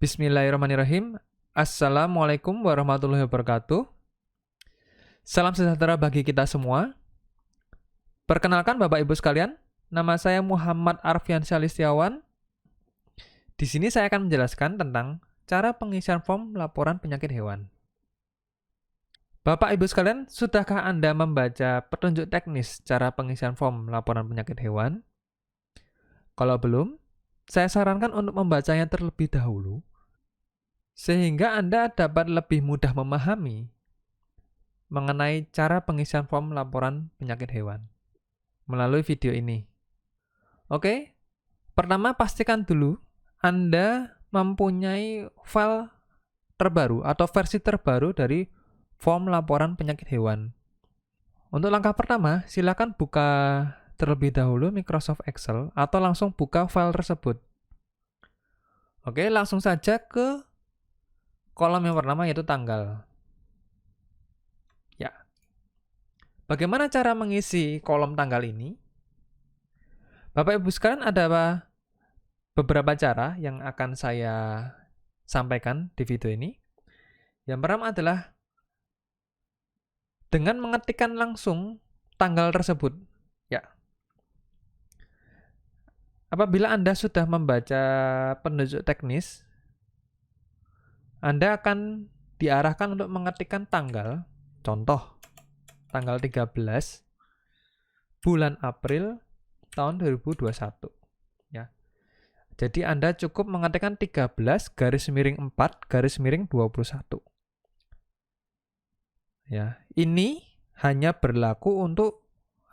Bismillahirrahmanirrahim. Assalamualaikum warahmatullahi wabarakatuh. Salam sejahtera bagi kita semua. Perkenalkan Bapak Ibu sekalian, nama saya Muhammad Arfian Syalistiawan. Di sini saya akan menjelaskan tentang cara pengisian form laporan penyakit hewan. Bapak Ibu sekalian, sudahkah Anda membaca petunjuk teknis cara pengisian form laporan penyakit hewan? Kalau belum, saya sarankan untuk membacanya terlebih dahulu, sehingga Anda dapat lebih mudah memahami mengenai cara pengisian form laporan penyakit hewan melalui video ini. Oke, pertama pastikan dulu Anda mempunyai file terbaru atau versi terbaru dari form laporan penyakit hewan. Untuk langkah pertama, silakan buka terlebih dahulu Microsoft Excel atau langsung buka file tersebut. Oke, langsung saja ke kolom yang pertama yaitu tanggal. Ya. Bagaimana cara mengisi kolom tanggal ini? Bapak Ibu sekalian, ada beberapa cara yang akan saya sampaikan di video ini. Yang pertama adalah dengan mengetikkan langsung tanggal tersebut. Ya. Apabila Anda sudah membaca petunjuk teknis, Anda akan diarahkan untuk mengetikkan tanggal. Contoh, tanggal 13 bulan April tahun 2021. Ya. Jadi Anda cukup mengetikkan 13 garis miring 4 garis miring 21. Ya, ini hanya berlaku untuk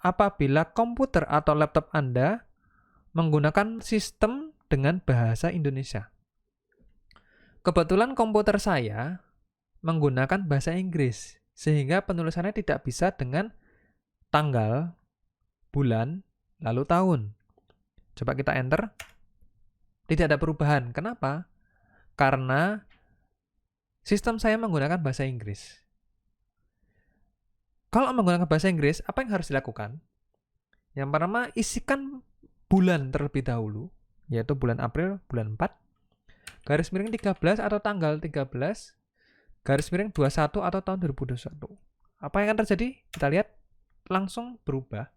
apabila komputer atau laptop Anda menggunakan sistem dengan bahasa Indonesia. Kebetulan komputer saya menggunakan bahasa Inggris, sehingga penulisannya tidak bisa dengan tanggal, bulan, lalu tahun. Coba kita enter. Tidak ada perubahan. Kenapa? Karena sistem saya menggunakan bahasa Inggris. Kalau menggunakan bahasa Inggris, apa yang harus dilakukan? Yang pertama, isikan bulan terlebih dahulu, yaitu bulan April, bulan 4, garis miring 13 atau tanggal 13, garis miring 21 atau tahun 2021. Apa yang akan terjadi? Kita lihat langsung berubah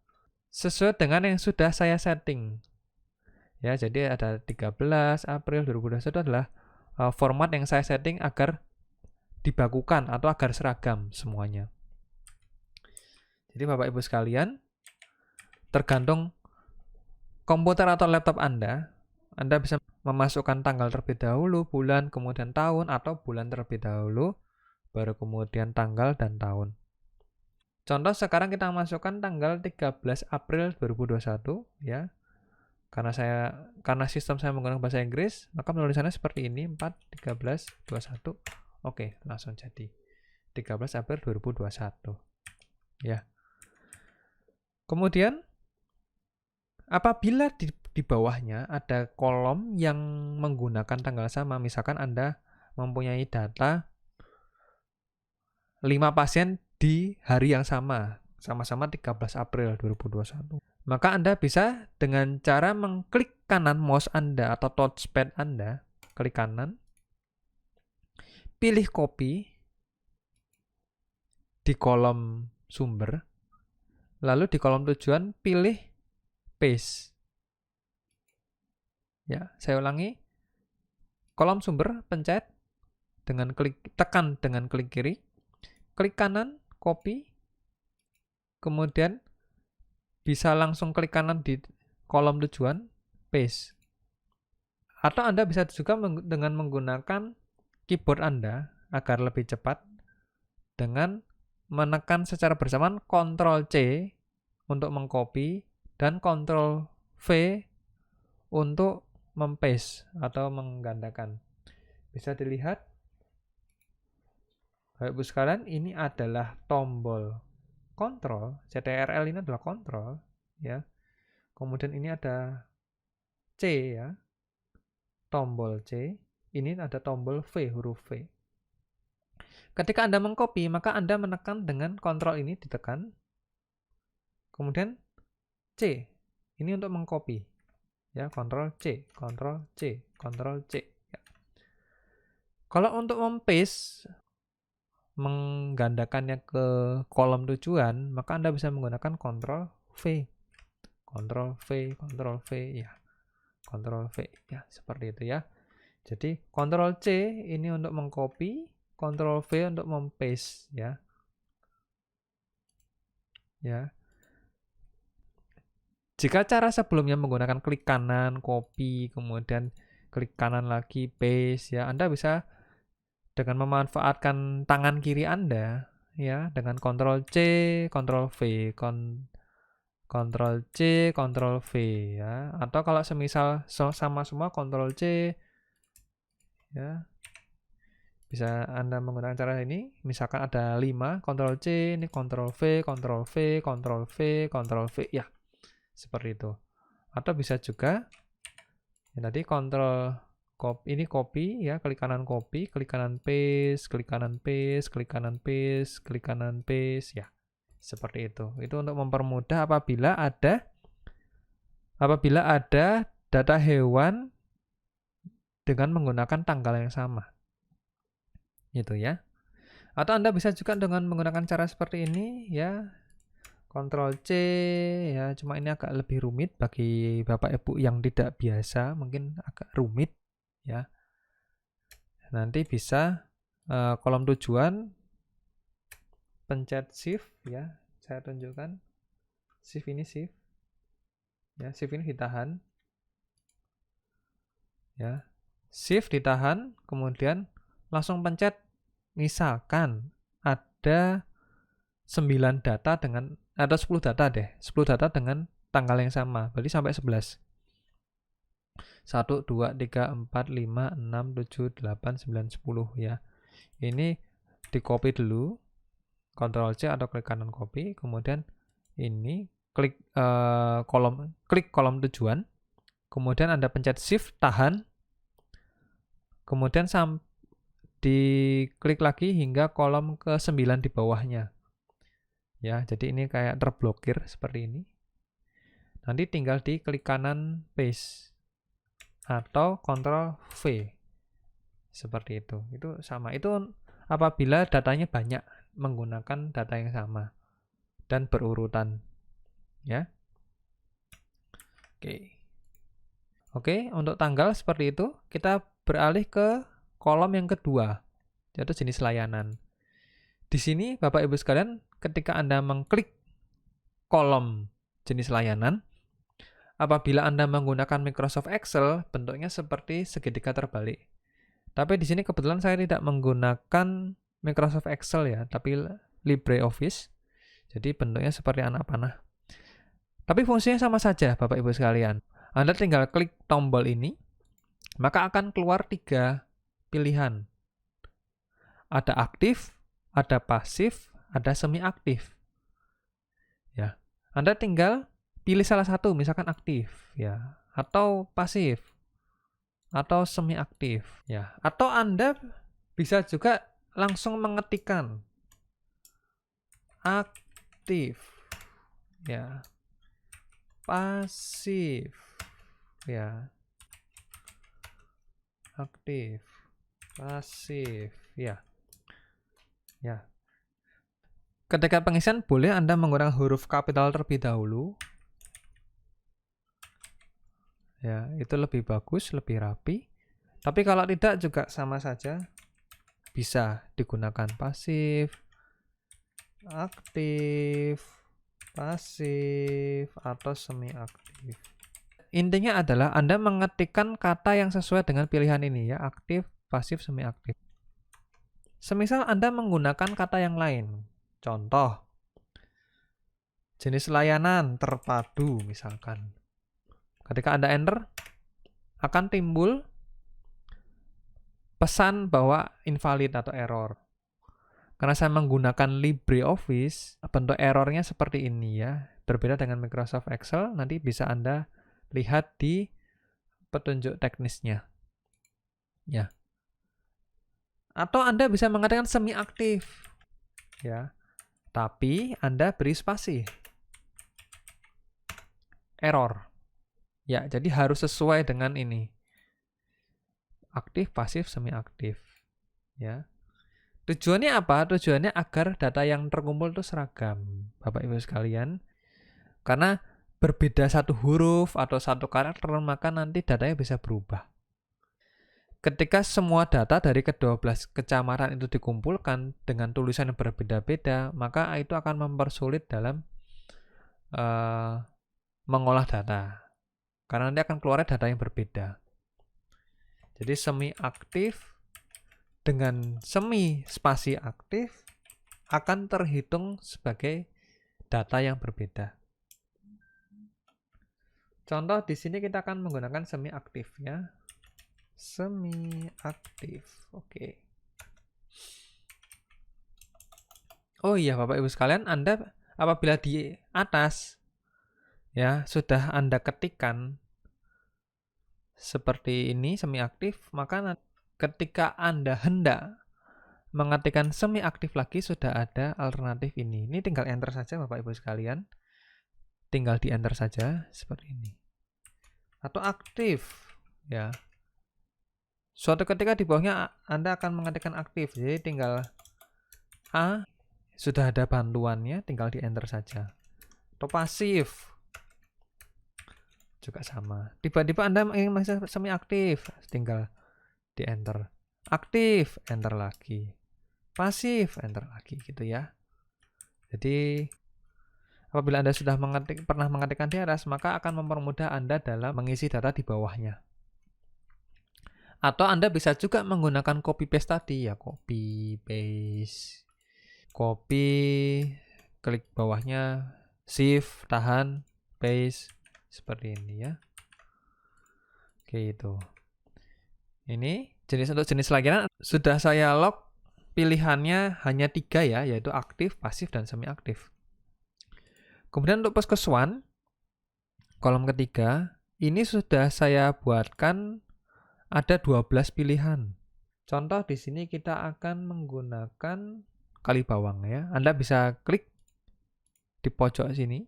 sesuai dengan yang sudah saya setting. Ya, jadi ada 13 April 2021 adalah format yang saya setting agar dibakukan atau agar seragam semuanya. Jadi Bapak Ibu sekalian, tergantung komputer atau laptop Anda bisa memasukkan tanggal terlebih dahulu, bulan, kemudian tahun, atau bulan terlebih dahulu, baru kemudian tanggal dan tahun. Contoh sekarang kita masukkan tanggal 13 April 2021 ya. Karena sistem saya menggunakan bahasa Inggris, maka penulisannya seperti ini, 4 13 21. Oke, langsung jadi 13 April 2021. Ya. Kemudian apabila di bawahnya ada kolom yang menggunakan tanggal sama, misalkan Anda mempunyai data 5 pasien di hari yang sama-sama 13 April 2021. Maka Anda bisa dengan cara mengklik kanan mouse Anda atau touchpad Anda, klik kanan, pilih copy di kolom sumber, lalu di kolom tujuan pilih paste. Ya, saya ulangi. Kolom sumber pencet tekan dengan klik kiri, klik kanan, copy, kemudian bisa langsung klik kanan di kolom tujuan, paste. Atau Anda bisa juga dengan menggunakan keyboard Anda agar lebih cepat dengan menekan secara bersamaan Ctrl+C untuk mengcopy dan Ctrl+V untuk mempaste atau menggandakan. Bisa dilihat, Bapak Ibu sekalian, ini adalah tombol kontrol. CTRL ini adalah kontrol, ya. Kemudian ini ada C, ya, tombol C. Ini ada tombol V, huruf V. Ketika Anda mengcopy, maka Anda menekan dengan kontrol ini ditekan. Kemudian C, ini untuk mengcopy. Ya, kontrol C, kontrol C, kontrol C. Ya. Kalau untuk mempaste, menggandakannya ke kolom tujuan, maka Anda bisa menggunakan Ctrl V. Ctrl V, Ctrl V, ya. Ctrl V, ya, seperti itu ya. Jadi Ctrl C ini untuk mengcopy, Ctrl V untuk mempaste, ya. Ya. Jika cara sebelumnya menggunakan klik kanan, copy, kemudian klik kanan lagi, paste, ya, Anda bisa dengan memanfaatkan tangan kiri Anda, ya, dengan Ctrl C, Ctrl V, Ctrl C, Ctrl V, ya. Atau kalau semisal sama semua Ctrl C, ya, bisa Anda menggunakan cara ini. Misalkan ada 5, Ctrl C, ini Ctrl V, Ctrl V, Ctrl V, Ctrl V, ya, seperti itu. Atau bisa juga ya, tadi Ctrl copy, ini copy, ya, klik kanan copy, klik kanan paste, klik kanan paste, klik kanan paste, klik kanan paste, ya, seperti itu. Itu untuk mempermudah apabila ada data hewan dengan menggunakan tanggal yang sama, gitu ya. Atau Anda bisa juga dengan menggunakan cara seperti ini, ya, Ctrl C, ya, cuma ini agak lebih rumit bagi Bapak Ibu yang tidak biasa, mungkin agak rumit, ya. Nanti bisa kolom tujuan, pencet shift, ya, saya tunjukkan. Shift ini shift, ya, shift ini ditahan, ya, shift ditahan, kemudian langsung pencet. Misalkan ada 9 data dengan, atau 10 data deh, 10 data dengan tanggal yang sama, berarti sampai 11. 1, 2, 3, 4, 5, 6, 7, 8, 9, 10, ya. Ini di copy dulu, Ctrl C atau klik kanan copy, kemudian ini klik kolom tujuan, kemudian Anda pencet shift, tahan, kemudian diklik lagi hingga kolom ke-9 di bawahnya. Ya, jadi ini kayak terblokir seperti ini. Nanti tinggal diklik kanan paste atau Ctrl V. Seperti itu. Itu sama. Itu apabila datanya banyak menggunakan data yang sama dan berurutan, ya. Oke. Oke, untuk tanggal seperti itu, kita beralih ke kolom yang kedua, yaitu jenis layanan. Di sini Bapak Ibu sekalian, ketika Anda mengklik kolom jenis layanan, apabila Anda menggunakan Microsoft Excel, bentuknya seperti segitiga terbalik. Tapi di sini kebetulan saya tidak menggunakan Microsoft Excel, ya, tapi LibreOffice. Jadi bentuknya seperti anak panah. Tapi fungsinya sama saja, Bapak Ibu sekalian. Anda tinggal klik tombol ini, maka akan keluar 3 pilihan. Ada aktif, ada pasif, ada semi aktif. Ya. Anda tinggal pilih salah satu, misalkan aktif, ya, atau pasif, atau semi aktif, ya. Atau Anda bisa juga langsung mengetikkan aktif, ya, pasif, ya, aktif, pasif, ya. Ya. Ketika pengisian boleh Anda menggunakan huruf kapital terlebih dahulu. Ya, itu lebih bagus, lebih rapi. Tapi kalau tidak juga sama saja. Bisa digunakan pasif, aktif, pasif, atau semi aktif. Intinya adalah Anda mengetikkan kata yang sesuai dengan pilihan ini, ya, aktif, pasif, semi aktif. Semisal Anda menggunakan kata yang lain, contoh jenis layanan terpadu misalkan. Ketika Anda enter, akan timbul pesan bahwa invalid atau error. Karena saya menggunakan LibreOffice, bentuk errornya seperti ini, ya. Berbeda dengan Microsoft Excel, nanti bisa Anda lihat di petunjuk teknisnya. Ya. Atau Anda bisa mengatakan semi aktif, ya. Tapi Anda beri spasi. Error. Ya, jadi harus sesuai dengan ini. Aktif, pasif, semi aktif. ya. Tujuannya apa? Tujuannya agar data yang terkumpul itu seragam, Bapak Ibu sekalian. Karena berbeda satu huruf atau satu karakter, maka nanti datanya bisa berubah. Ketika semua data dari ke-12 kecamatan itu dikumpulkan dengan tulisan yang berbeda-beda, maka itu akan mempersulit dalam mengolah data. Karena nanti akan keluar data yang berbeda. Jadi semi aktif dengan semi spasi aktif akan terhitung sebagai data yang berbeda. Contoh di sini kita akan menggunakan semi aktif ya. Semi aktif. Oke. Oh iya Bapak Ibu sekalian, Anda apabila di atas ya sudah Anda ketikkan seperti ini semi aktif, maka ketika Anda hendak mengetikkan semi aktif lagi sudah ada alternatif ini. Ini tinggal enter saja Bapak Ibu sekalian. Tinggal di enter saja seperti ini. Atau aktif ya. Suatu ketika di bawahnya Anda akan mengetikkan aktif. Jadi tinggal A, sudah ada bantuannya, tinggal di enter saja. Atau pasif juga sama. Tiba-tiba Anda ingin masih semi aktif, tinggal di enter. Aktif, enter lagi. Pasif, enter lagi gitu ya. Jadi apabila Anda sudah pernah mengetikkan di atas, maka akan mempermudah Anda dalam mengisi data di bawahnya. Atau Anda bisa juga menggunakan copy paste tadi ya, copy paste. Copy, klik bawahnya, shift, tahan, paste seperti ini ya. Oke itu. Ini untuk jenis layanan sudah saya lock, pilihannya hanya 3 ya, yaitu aktif, pasif, dan semi aktif. Kemudian untuk poskeswan, kolom ketiga, ini sudah saya buatkan ada 12 pilihan. Contoh di sini kita akan menggunakan Kalibawang ya. Anda bisa klik di pojok sini.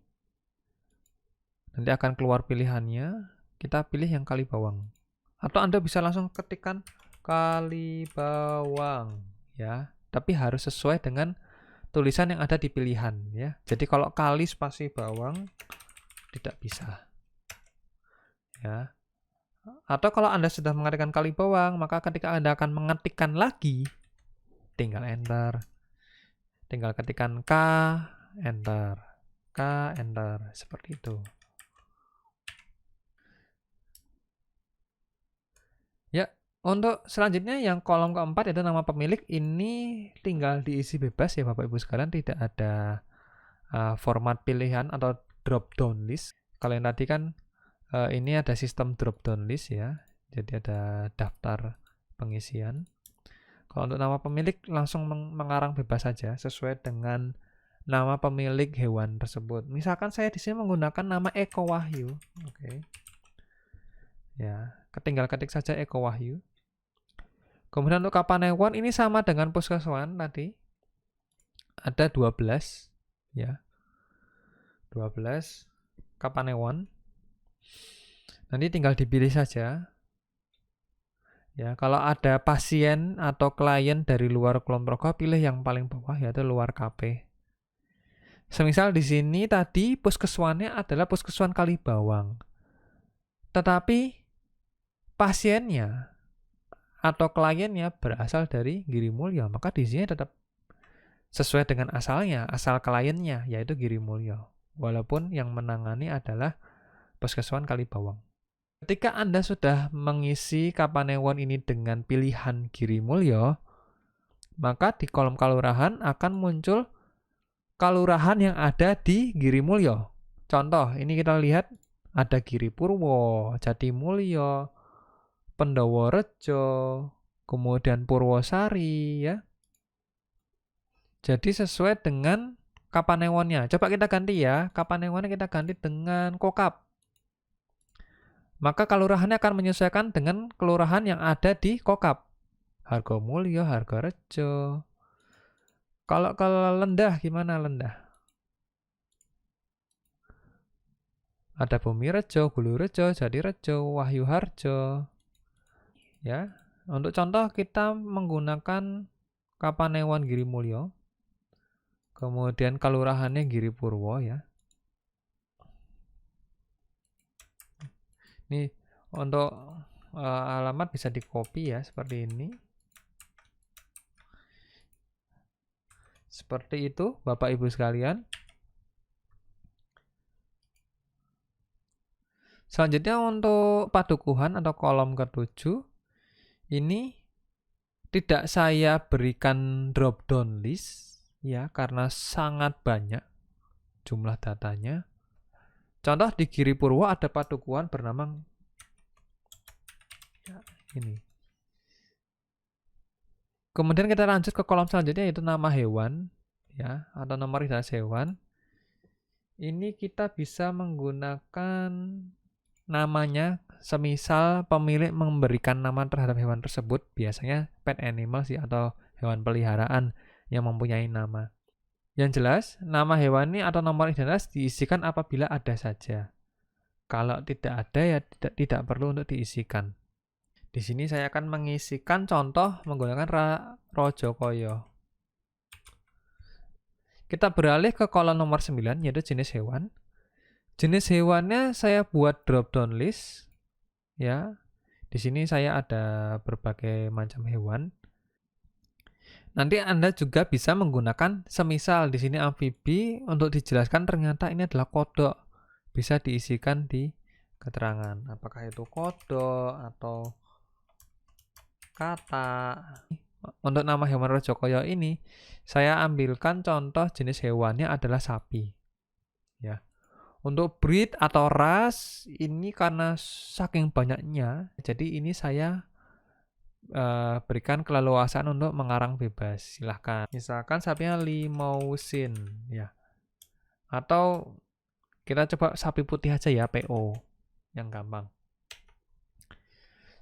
Nanti akan keluar pilihannya. Kita pilih yang Kalibawang. Atau Anda bisa langsung ketikkan Kalibawang ya. Tapi harus sesuai dengan tulisan yang ada di pilihan ya. Jadi kalau kali spasi bawang tidak bisa. Ya. Atau kalau Anda sudah mengetikkan Kalibawang, maka ketika Anda akan mengetikkan lagi, tinggal enter. Tinggal ketikkan K, enter. K, enter. Seperti itu. Ya, untuk selanjutnya yang kolom keempat yaitu nama pemilik, ini tinggal diisi bebas ya Bapak Ibu sekalian, tidak ada format pilihan atau drop down list. Kalau yang tadi kan ini ada sistem drop down list ya, jadi ada daftar pengisian. Kalau untuk nama pemilik langsung mengarang bebas saja sesuai dengan nama pemilik hewan tersebut. Misalkan saya di sini menggunakan nama Eko Wahyu, oke. Ya, tinggal ketik saja Eko Wahyu. Kemudian untuk Kapanewon ini sama dengan Puskeswan tadi. Ada 12 ya. 12 Kapanewon. Nanti tinggal dipilih saja. Ya, kalau ada pasien atau klien dari luar Kulon Progo, pilih yang paling bawah yaitu luar KP. Semisal di sini tadi puskeswannya adalah Puskeswan Kalibawang. Tetapi pasiennya atau kliennya berasal dari Girimulyo, maka di sini tetap sesuai dengan asalnya, asal kliennya yaitu Girimulyo. Walaupun yang menangani adalah Puskeswan Kalibawang. Ketika Anda sudah mengisi Kapanewon ini dengan pilihan Girimulyo, maka di kolom kalurahan akan muncul kalurahan yang ada di Girimulyo. Contoh, ini kita lihat ada Giripurwo, Jatimulyo, Pendoworejo, kemudian Purwosari ya. Jadi sesuai dengan Kapanewonnya. Coba kita ganti ya, Kapanewonnya kita ganti dengan Kokap. Maka kelurahannya akan menyesuaikan dengan kelurahan yang ada di Kokap. Hargomulyo, Hargorejo. Kalau Lendah gimana Lendah? Ada Bumirejo, Gulurejo, Jadirejo, Wahyu Harjo. Ya. Untuk contoh kita menggunakan Kapanewon Girimulyo, kemudian kelurahannya Giripurwo ya. Ini untuk alamat bisa di copy ya seperti ini. Seperti itu Bapak Ibu sekalian. Selanjutnya untuk padukuhan atau kolom ke-7 ini tidak saya berikan drop down list ya karena sangat banyak jumlah datanya. Contoh di Giripurwo ada padukuhan bernama ya, ini. Kemudian kita lanjut ke kolom selanjutnya yaitu nama hewan ya atau nomor identitas hewan. Ini kita bisa menggunakan namanya, semisal pemilik memberikan nama terhadap hewan tersebut, biasanya pet animal sih atau hewan peliharaan yang mempunyai nama. Yang jelas, nama hewan ini atau nomor identitas diisikan apabila ada saja. Kalau tidak ada ya tidak perlu untuk diisikan. Di sini saya akan mengisikan contoh menggunakan Rojokoyo. Kita beralih ke kolom nomor 9 yaitu jenis hewan. Jenis hewannya saya buat drop down list ya. Di sini saya ada berbagai macam hewan. Nanti Anda juga bisa menggunakan semisal di sini amfibi untuk dijelaskan ternyata ini adalah kodok. Bisa diisikan di keterangan. Apakah itu kodok atau kata. Untuk nama hewan Rojokoyo ini saya ambilkan contoh jenis hewannya adalah sapi. Ya. Untuk breed atau ras ini karena saking banyaknya, jadi ini saya berikan keleluasaan untuk mengarang bebas. Silahkan. Misalkan sapinya Limousin ya. Atau kita coba sapi putih aja ya, PO. Yang gampang.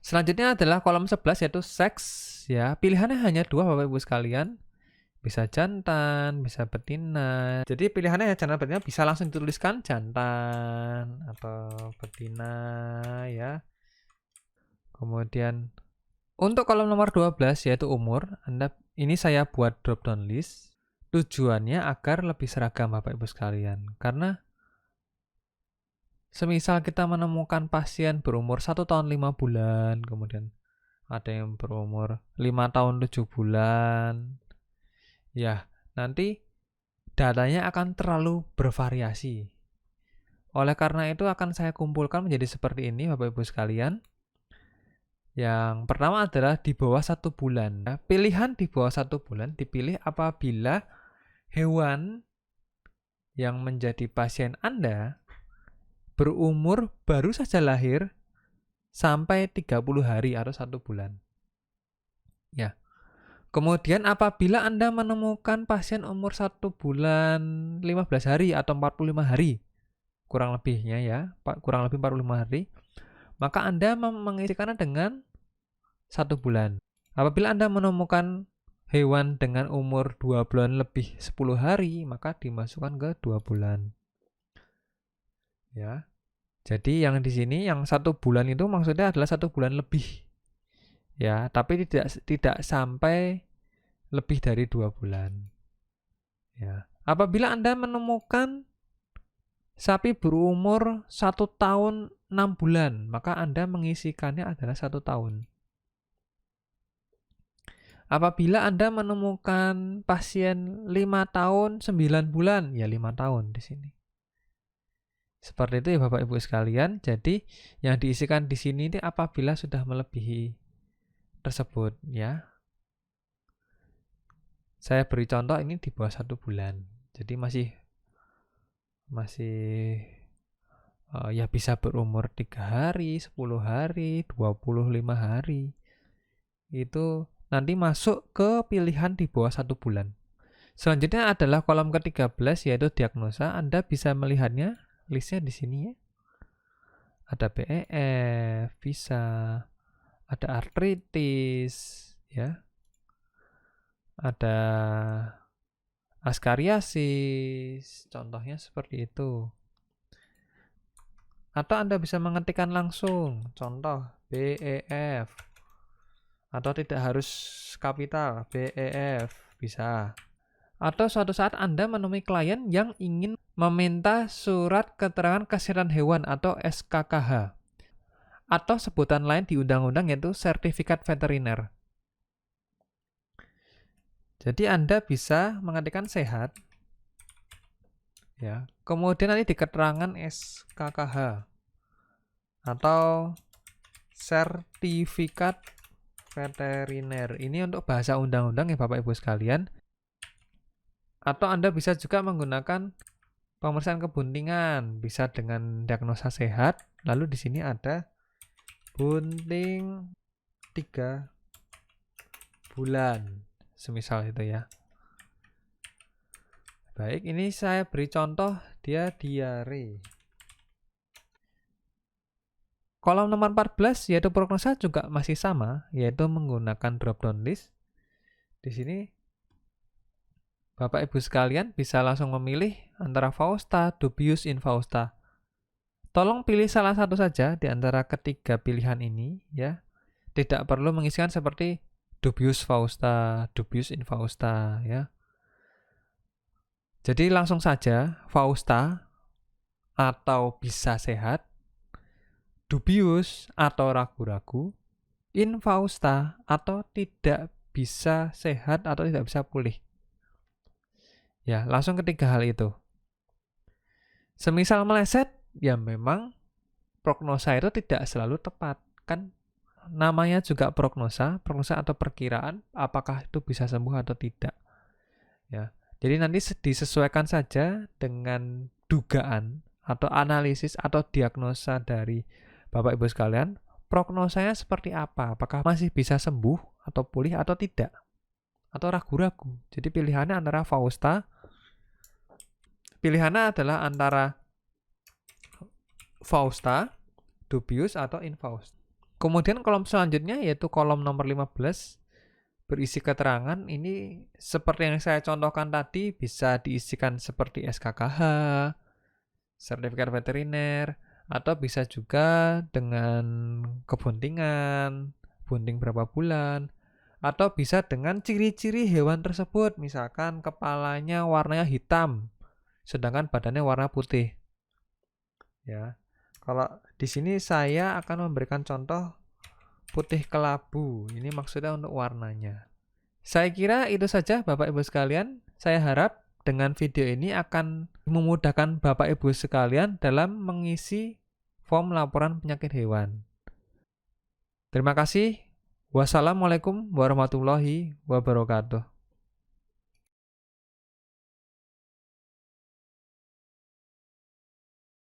Selanjutnya adalah kolom 11 yaitu seks ya. Pilihannya hanya 2 Bapak Ibu sekalian. Bisa jantan, bisa betina. Jadi pilihannya ya jantan betina bisa langsung dituliskan jantan atau betina ya. Kemudian untuk kolom nomor 12 yaitu umur, ini saya buat drop down list. Tujuannya agar lebih seragam Bapak Ibu sekalian. Karena semisal kita menemukan pasien berumur 1 tahun 5 bulan, kemudian ada yang berumur 5 tahun 7 bulan, ya nanti datanya akan terlalu bervariasi. Oleh karena itu akan saya kumpulkan menjadi seperti ini Bapak Ibu sekalian. Yang pertama adalah di bawah 1 bulan. Pilihan di bawah 1 bulan dipilih apabila hewan yang menjadi pasien Anda berumur baru saja lahir sampai 30 hari atau 1 bulan. Ya. Kemudian apabila Anda menemukan pasien umur 1 bulan 15 hari atau 45 hari, kurang lebihnya ya, kurang lebih 45 hari, maka Anda mengisikannya dengan 1 bulan. Apabila Anda menemukan hewan dengan umur 2 bulan lebih 10 hari, maka dimasukkan ke 2 bulan. Ya. Jadi yang di sini yang 1 bulan itu maksudnya adalah 1 bulan lebih. Ya, tapi tidak sampai lebih dari 2 bulan. Ya. Apabila Anda menemukan sapi berumur 1 tahun 6 bulan, maka Anda mengisikannya adalah 1 tahun. Apabila Anda menemukan pasien 5 tahun 9 bulan, ya 5 tahun di sini. Seperti itu ya Bapak Ibu sekalian. Jadi yang diisikan di sini ini apabila sudah melebihi tersebut ya. Saya beri contoh ini di bawah 1 bulan. Jadi masih ya bisa berumur 3 hari, 10 hari, 25 hari. Itu nanti masuk ke pilihan di bawah 1 bulan. Selanjutnya adalah kolom ke-13 yaitu diagnosa. Anda bisa melihatnya listnya di sini ya. Ada BEF, bisa ada artritis ya. Ada askariasis, contohnya seperti itu. Atau Anda bisa mengetikkan langsung, contoh BEF Atau tidak harus kapital, BEF, bisa. Atau suatu saat Anda menemui klien yang ingin meminta surat keterangan kesehatan hewan atau SKKH. Atau sebutan lain di undang-undang yaitu sertifikat veteriner. Jadi Anda bisa mengetikkan sehat, ya. Kemudian nanti di keterangan SKKH atau sertifikat veteriner. Ini untuk bahasa undang-undang ya Bapak Ibu sekalian. Atau Anda bisa juga menggunakan pemeriksaan kebuntingan, bisa dengan diagnosa sehat. Lalu di sini ada bunting 3 bulan, semisal itu ya. Baik, ini saya beri contoh, dia diare. Kolom nomor 14 yaitu prognosa juga masih sama, yaitu menggunakan drop down list. Di sini Bapak Ibu sekalian bisa langsung memilih antara Fausta, Dubius, Infausta. Tolong pilih salah satu saja di antara ketiga pilihan ini ya. Tidak perlu mengisikan seperti Dubius Fausta, Dubius Infausta ya. Jadi langsung saja Fausta atau bisa sehat, dubius atau ragu-ragu, infausta atau tidak bisa sehat atau tidak bisa pulih. Ya, langsung ketiga hal itu. Semisal meleset, ya memang prognosa itu tidak selalu tepat. Kan namanya juga prognosa atau perkiraan apakah itu bisa sembuh atau tidak. Ya. Jadi nanti disesuaikan saja dengan dugaan atau analisis atau diagnosa dari Bapak Ibu sekalian, prognosanya seperti apa? Apakah masih bisa sembuh atau pulih atau tidak? Atau ragu-ragu. Jadi pilihannya antara Fausta. Pilihannya adalah antara Fausta, Dubius atau Infausta. Kemudian kolom selanjutnya yaitu kolom nomor 15 berisi keterangan. Ini seperti yang saya contohkan tadi, bisa diisikan seperti SKKH, sertifikat veteriner, atau bisa juga dengan kebuntingan, bunting berapa bulan, atau bisa dengan ciri-ciri hewan tersebut, misalkan kepalanya warnanya hitam, sedangkan badannya warna putih. Ya, kalau di sini saya akan memberikan contoh putih kelabu. Ini maksudnya untuk warnanya. Saya kira itu saja Bapak Ibu sekalian. Saya harap dengan video ini akan memudahkan Bapak Ibu sekalian dalam mengisi form laporan penyakit hewan. Terima kasih. Wassalamualaikum warahmatullahi wabarakatuh.